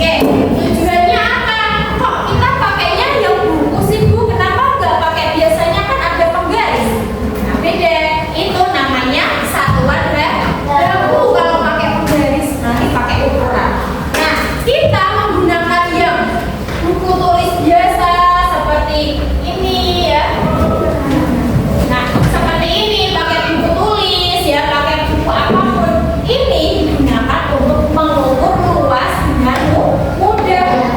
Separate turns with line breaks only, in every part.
Oke, tujuannya apa? Kok kita pakainya yang buku sih Bu? Kenapa nggak pakai biasanya kan ada penggaris? Nah beda, itu namanya satuan baku kalau pakai penggaris nanti pakai ukuran. Nah kita menggunakan yang buku tulis biasa seperti ini ya. Nah seperti ini pakai buku tulis ya, pakai buku apapun. Ini digunakan untuk mengukur luas dengan mudah.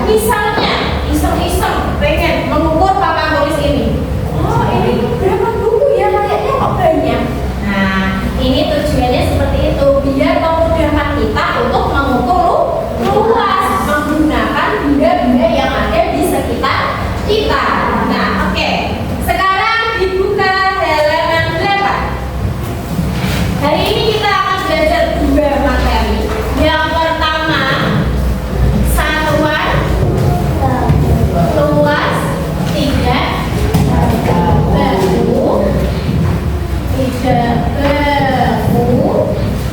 Misalnya iseng-iseng pengen mengukur papan tulis ini. Oh ini berapa buku ya, kayaknya kok banyak. Nah ini tujuannya seperti itu, biar memudahkan kita untuk mengukur luas menggunakan benda-benda yang ada di sekitar kita. Nah oke, sekarang dibuka halaman 8. Hari ini kita akan belajar dua materi. Yang pertama, satuan luas tidak baku.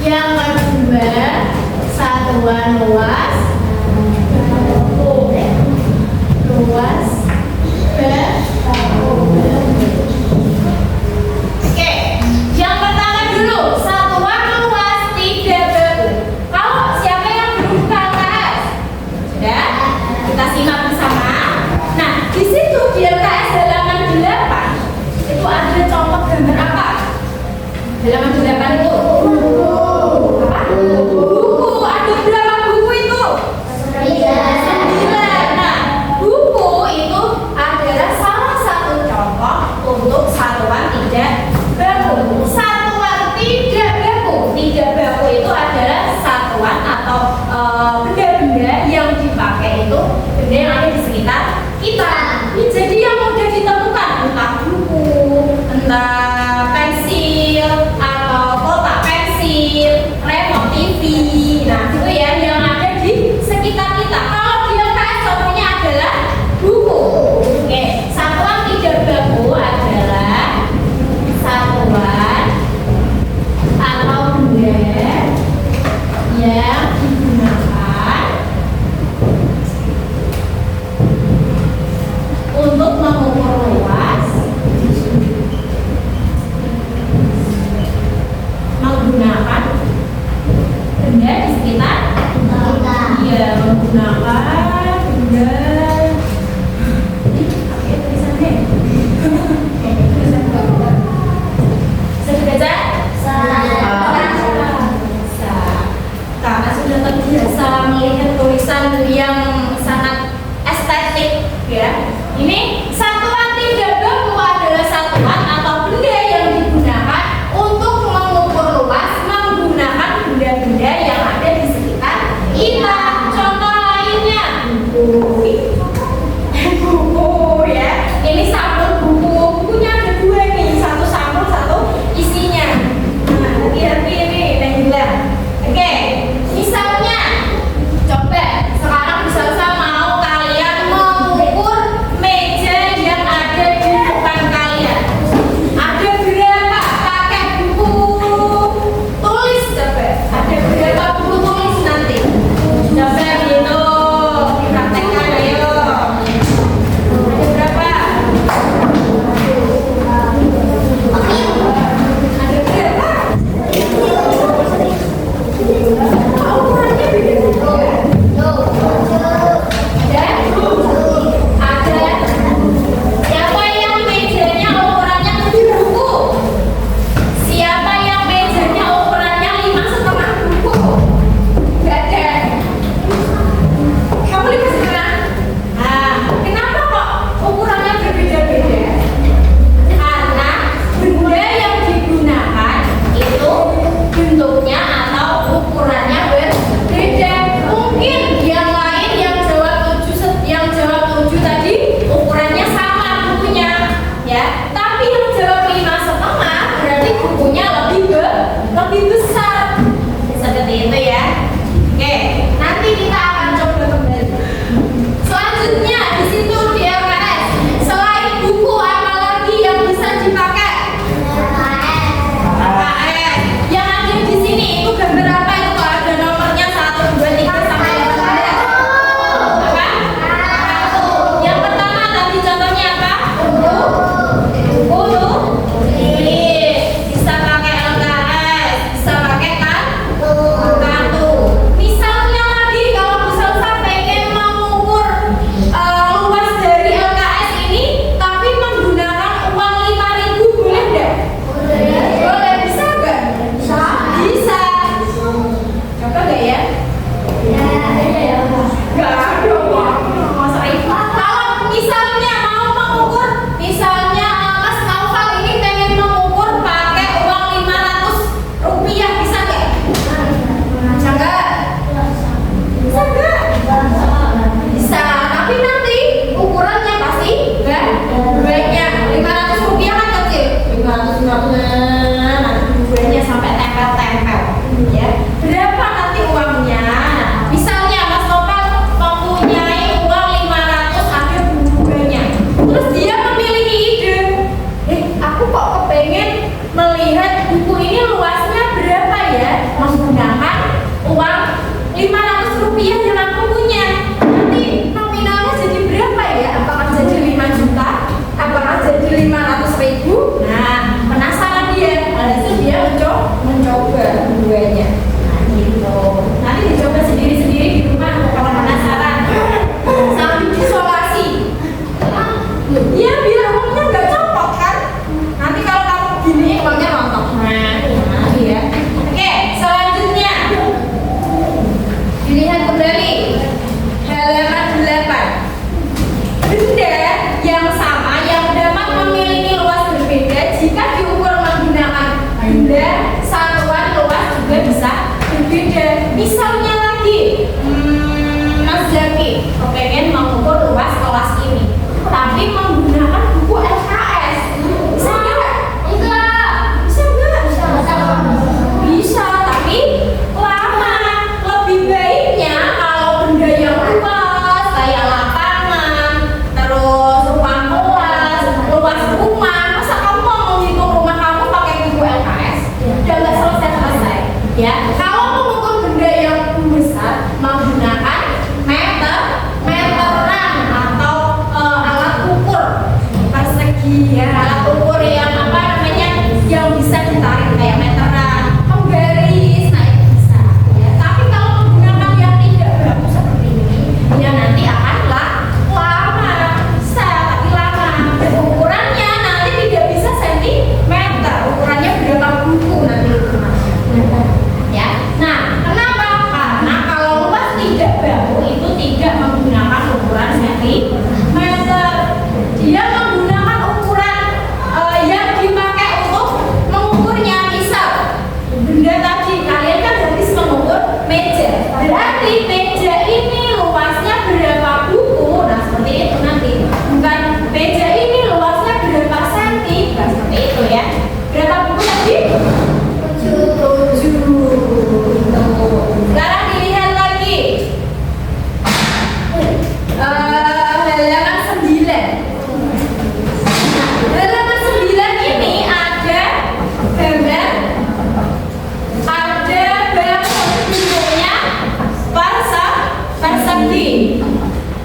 Yang kedua, satuan luas baku. Oke, yang pertama dulu, satuan luas tidak baku. Kalau siapa yang belum KLKS? Sudah? Kita simak bersama. Nah, di situ di LKS halaman 8 itu ada contoh gambar apa? Halaman 8 itu apa? Buku. Ada berapa buku itu? 9. Nah, buku itu adalah salah satu contoh untuk satuan tidak baku. Satuan tidak baku. Tidak baku itu adalah satuan atau benda-benda yang dipakai itu benda yang ada di sekitar kita. Jadi yang mudah ditemukan entah buku, entah pensil atau kotak pensil, remote TV. Nah itu ya yang ada di sekitar kita. Kalau di LKS contohnya adalah buku. Oke, satuan tidak baku adalah satuan atau benda yang digunakan untuk mengukur luas menggunakan benda di sekitar kita. Iya, menggunakan benda. Oke, tulisannya. Sudah baca? Karena sudah terbiasa melihat tulisan yang sangat estetik ya. Ini satuan tidak baku adalah satuan atau benda yang digunakan untuk mengukur luas menggunakan benda-benda yang ada di sekitar kita. Contoh lainnya buku.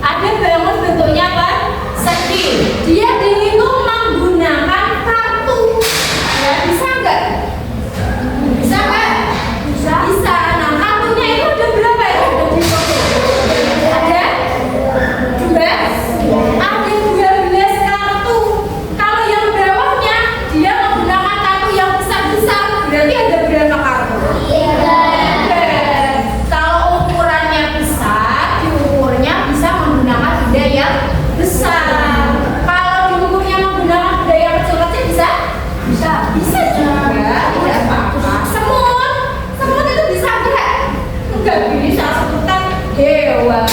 Ada banget bentuknya kan? Segi. Dia dihitung menggunakan kartu. Ya, bisa nggak? Bisa nggak? Bisa. Bisa. Nah, kartunya itu ada berapa ya? Ada 12 kartu. Kalau yang bawahnya dia menggunakan kartu yang besar-besar. Berarti ada berapa kartu? Kalau ukurannya besar, diukurnya bisa menggunakan benda yang besar. Kalau diukurnya menggunakan benda yang kecil-kecil bisa? Bisa juga, tidak apa-apa. Semut itu bisa enggak? Enggak bisa, semut kan hewan.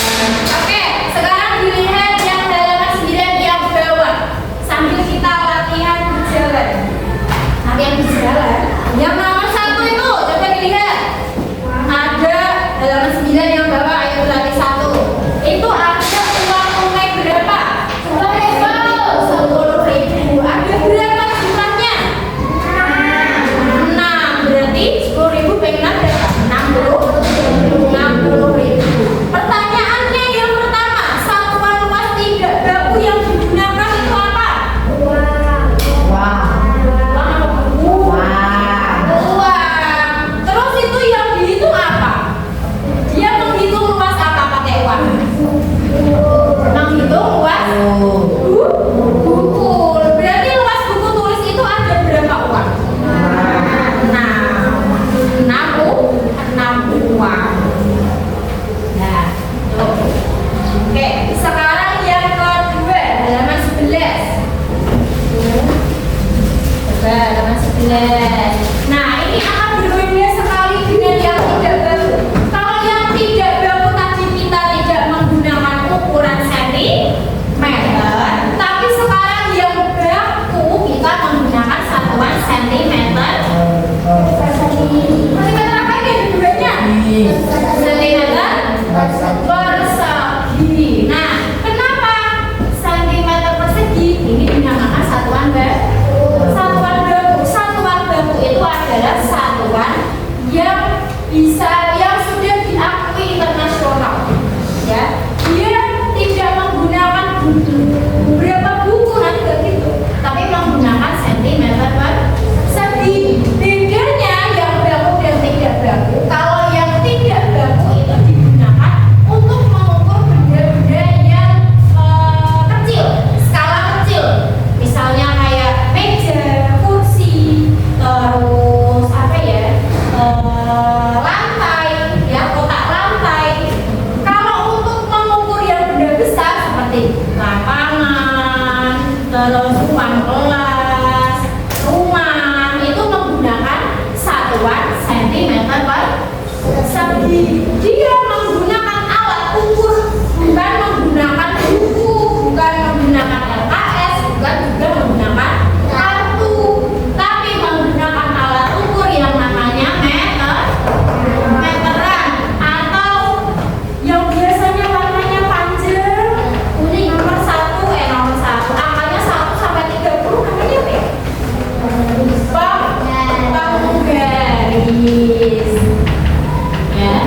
Oke, sekarang dilihat yang halaman 9 yang bawah. Sambil kita latihan berjalan. Latihan berjalan. Yang nomor 1 itu coba dilihat. Ada halaman 9 yang bawah ayat berarti 1. Itu ada uang tunai berapa? 10.000. Ada berapa jumlahnya? 6. Berarti 10.000 pengen berapa? 60.000. Pertanyaannya yang pertama, satuan luas tidak baku yang digunakan itu apa? Uang. Terus itu yang dihitung apa? Dia menghitung luas apa pakai uang? Menghitung luas buku. Berarti luas buku tulis itu ada berapa uang? 6 uang. Nah, oke. Sekarang yang kedua, halaman 11. Coba halaman 11. Nah, ini akan berbeda sekali dengan yang tidak baku. Kalau yang tidak baku tadi kita tidak menggunakan ukuran sentimeter, tapi sekarang yang baku kita menggunakan satuan sentimeter. Sentimeter apa ini ada duanya? Sentimeter persegi. Nah, kenapa sentimeter persegi ini dinamakan satuan baku? Satuan baku itu adalah satuan yang sudah diakui internasional. Ya, dia tidak menggunakan berapa buku nanti begitu, tapi menggunakan sentimeter persegi. Bedanya yang baku dan tidak baku. Kalau yang tidak baku itu digunakan untuk mengukur benda-benda yang kecil, skala kecil. Misalnya kayak meja, kursi, terus apa ya, lantai, ya kotak lantai. Kalau untuk mengukur yang benda besar seperti lapangan, terus ruang kelas, rumah, itu menggunakan satuan sentimeter persegi. Dia menggunakan alat ukur, bukan menggunakan buku, bukan menggunakan LKS, bukan juga menggunakan kartu, tapi menggunakan alat ukur yang namanya meteran, atau yang biasanya warnanya panjang, kuning nomor 1, angkanya 1 sampai 30 namanya apa ya? Penggaris. Ya.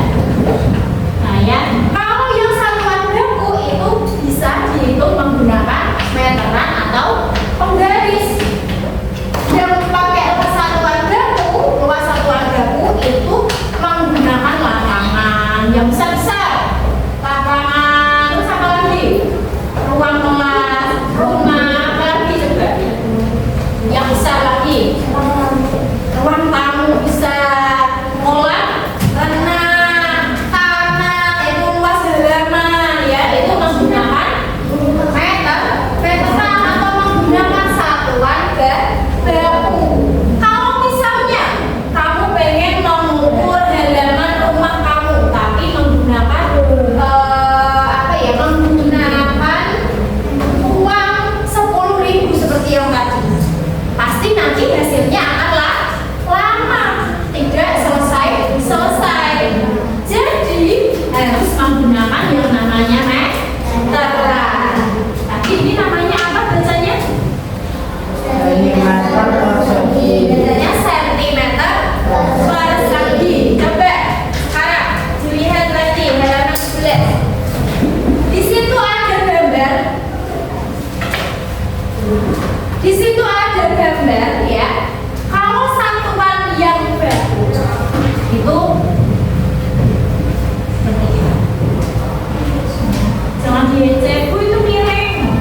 YCQ itu miring.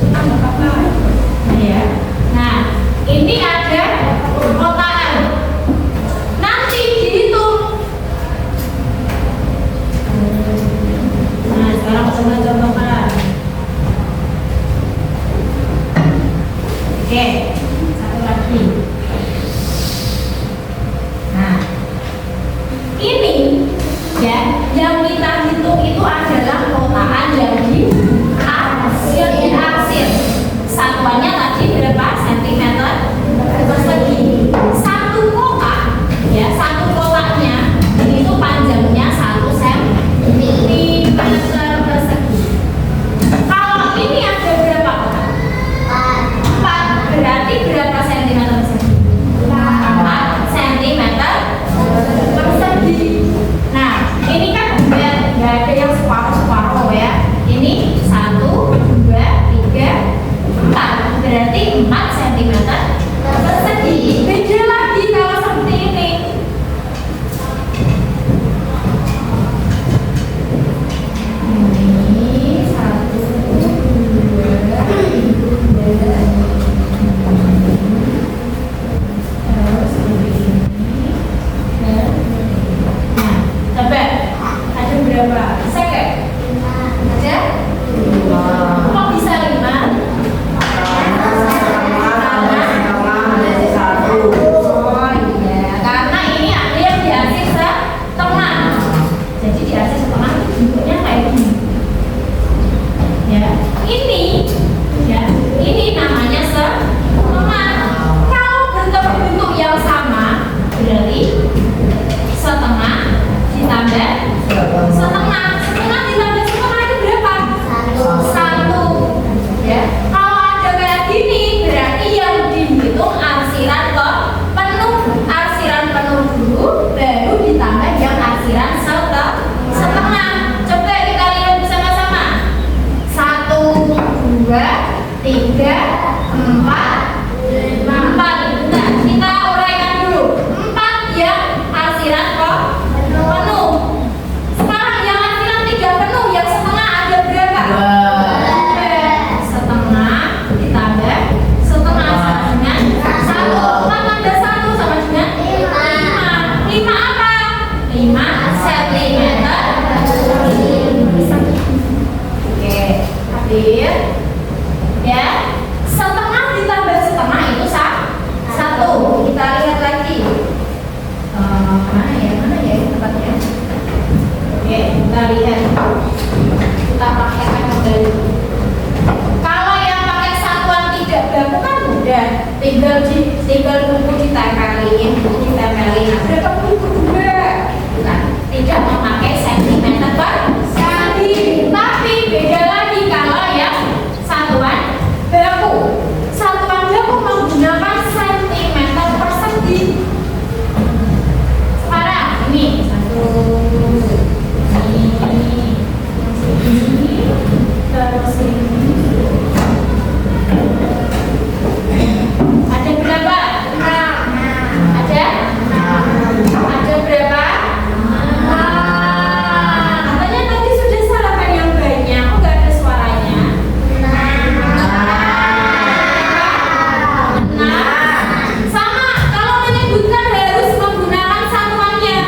Nggak apa-apa. Ya. Nah, ini ada kotaan. Nanti dihitung. Nah, sekarang coba contohkan. Oke, satu lagi. Nah, ini ya, yang kita hitung itu adalah kotaan yang diarsir. Satuannya tadi berapa sentimeter persegi. Satu kotak, ya, satu kotaknya itu panjangnya 1 sentimeter persegi. Kalau ini ada berapa kotak? 4. Berarti berapa sentimeter persegi? 4 sentimeter persegi. Nah, ini kan nggak ada yang separuh-separuh ya. Ini 1, 2, 3, 4. Berarti 4 sentimeter persegi. Beda lagi kalau seperti ini. Ini 1, 2, 3. Terus ini. Nah, coba ada berapa? Bisa gak? Ada? Kok bisa 5? Oh iya, karena ini ada yang diarsir setengah. Jadi diarsir setengah itu bentuknya kayak gini. Ya, ini namanya setengah. Kalau bentuk yang sama, berarti setengah ditambah setengah ditambah setengah itu berapa? 1. Ya. Kalau ada kayak gini, berarti yang dihitung arsiran penuh dulu, baru ditambah yang arsiran setengah. Coba kita lihat bersama-sama. 1, 2, 3, 4, 5. Nah, kita uraikan dulu. 4 yang arsiran penuh. Sekarang yang arsiran 3 penuh, yang setengah ada berapa? 2. Setengah ditambah setengah sama dengan 1. 4 tambah 1 sama dengan 5. 5 apa? 5 sentimeter. Oke, hadir. Ya, setengah ditambah setengah itu 1. Kita lihat lagi. Mana ya tempatnya? Oke, kita lihat. Kita praktekkan kembali. Kalau yang pakai satuan tidak baku kan udah tinggal buku ditempelin. Berapa buku juga? Nah, tidak memakai sentimeter persegi. Tapi beda lagi kalau yang satuan baku. Satuan baku menggunakan sentimeter persegi. Sekarang ini 1, ini, terus ini. Ada berapa? 6. Ada? Ada berapa? 6. Katanya tadi sudah salah kan yang banyak. Kok nggak ada suaranya? 6. Sama, kalau menyebutkan harus menggunakan satuannya.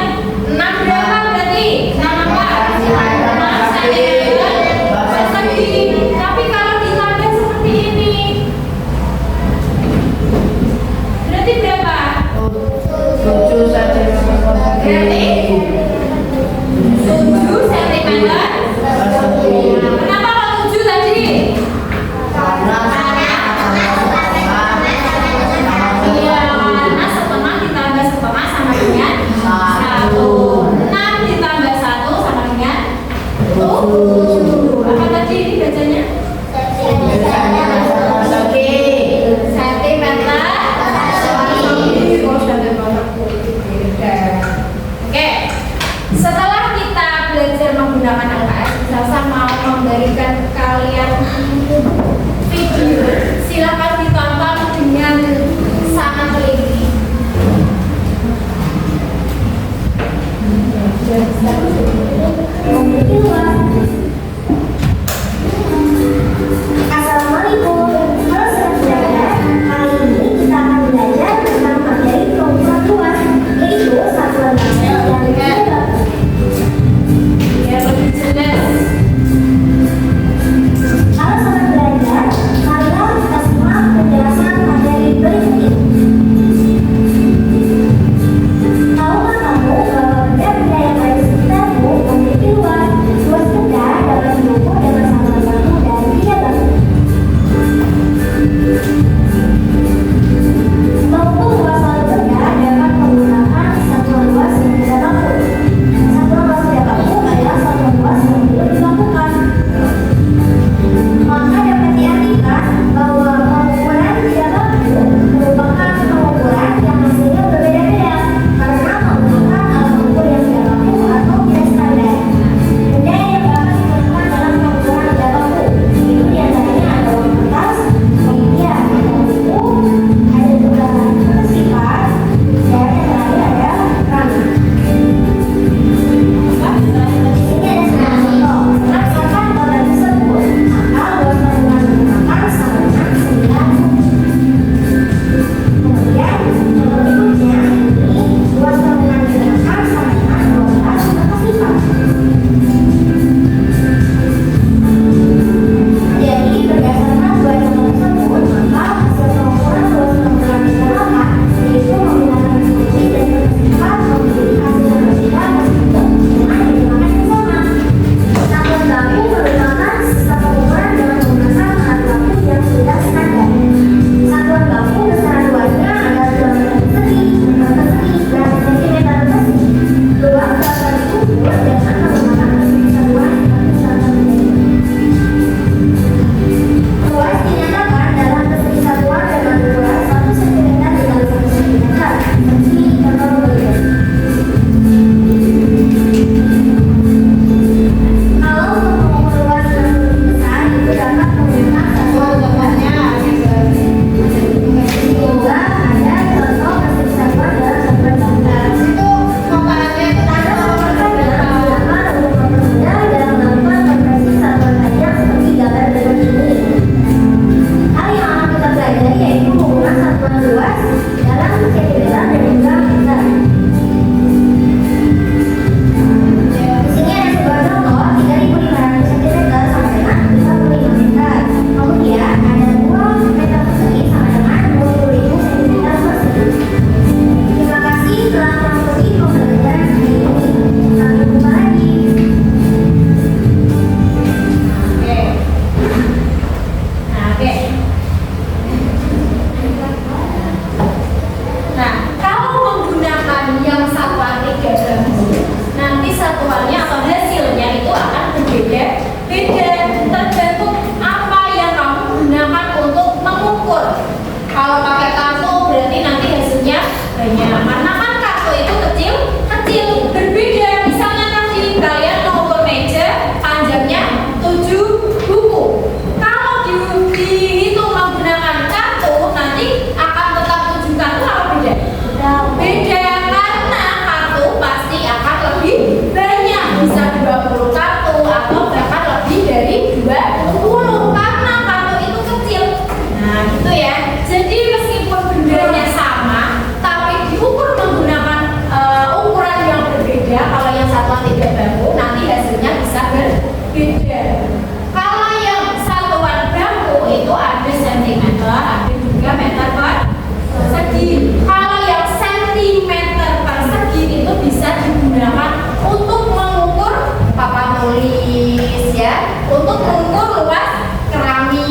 6 berapa berarti? 6 apa? 6 sentimeter persegi. Tapi kalau ditambah seperti ini, berarti berapa?
7 cm.
Berarti 7 sentimeter persegi. Kenapa kok 7 tadi? Iya, karena setengah ditambah setengah sama dengan 1. 6 ditambah 1 sama dengan 7. Apa tadi ini bacanya? Sentimeter persegi. Oke, setelah kita belajar menggunakan LKS, Sasa mau memberikan kalian video. Silakan ditonton dengan sangat teliti.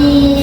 kami.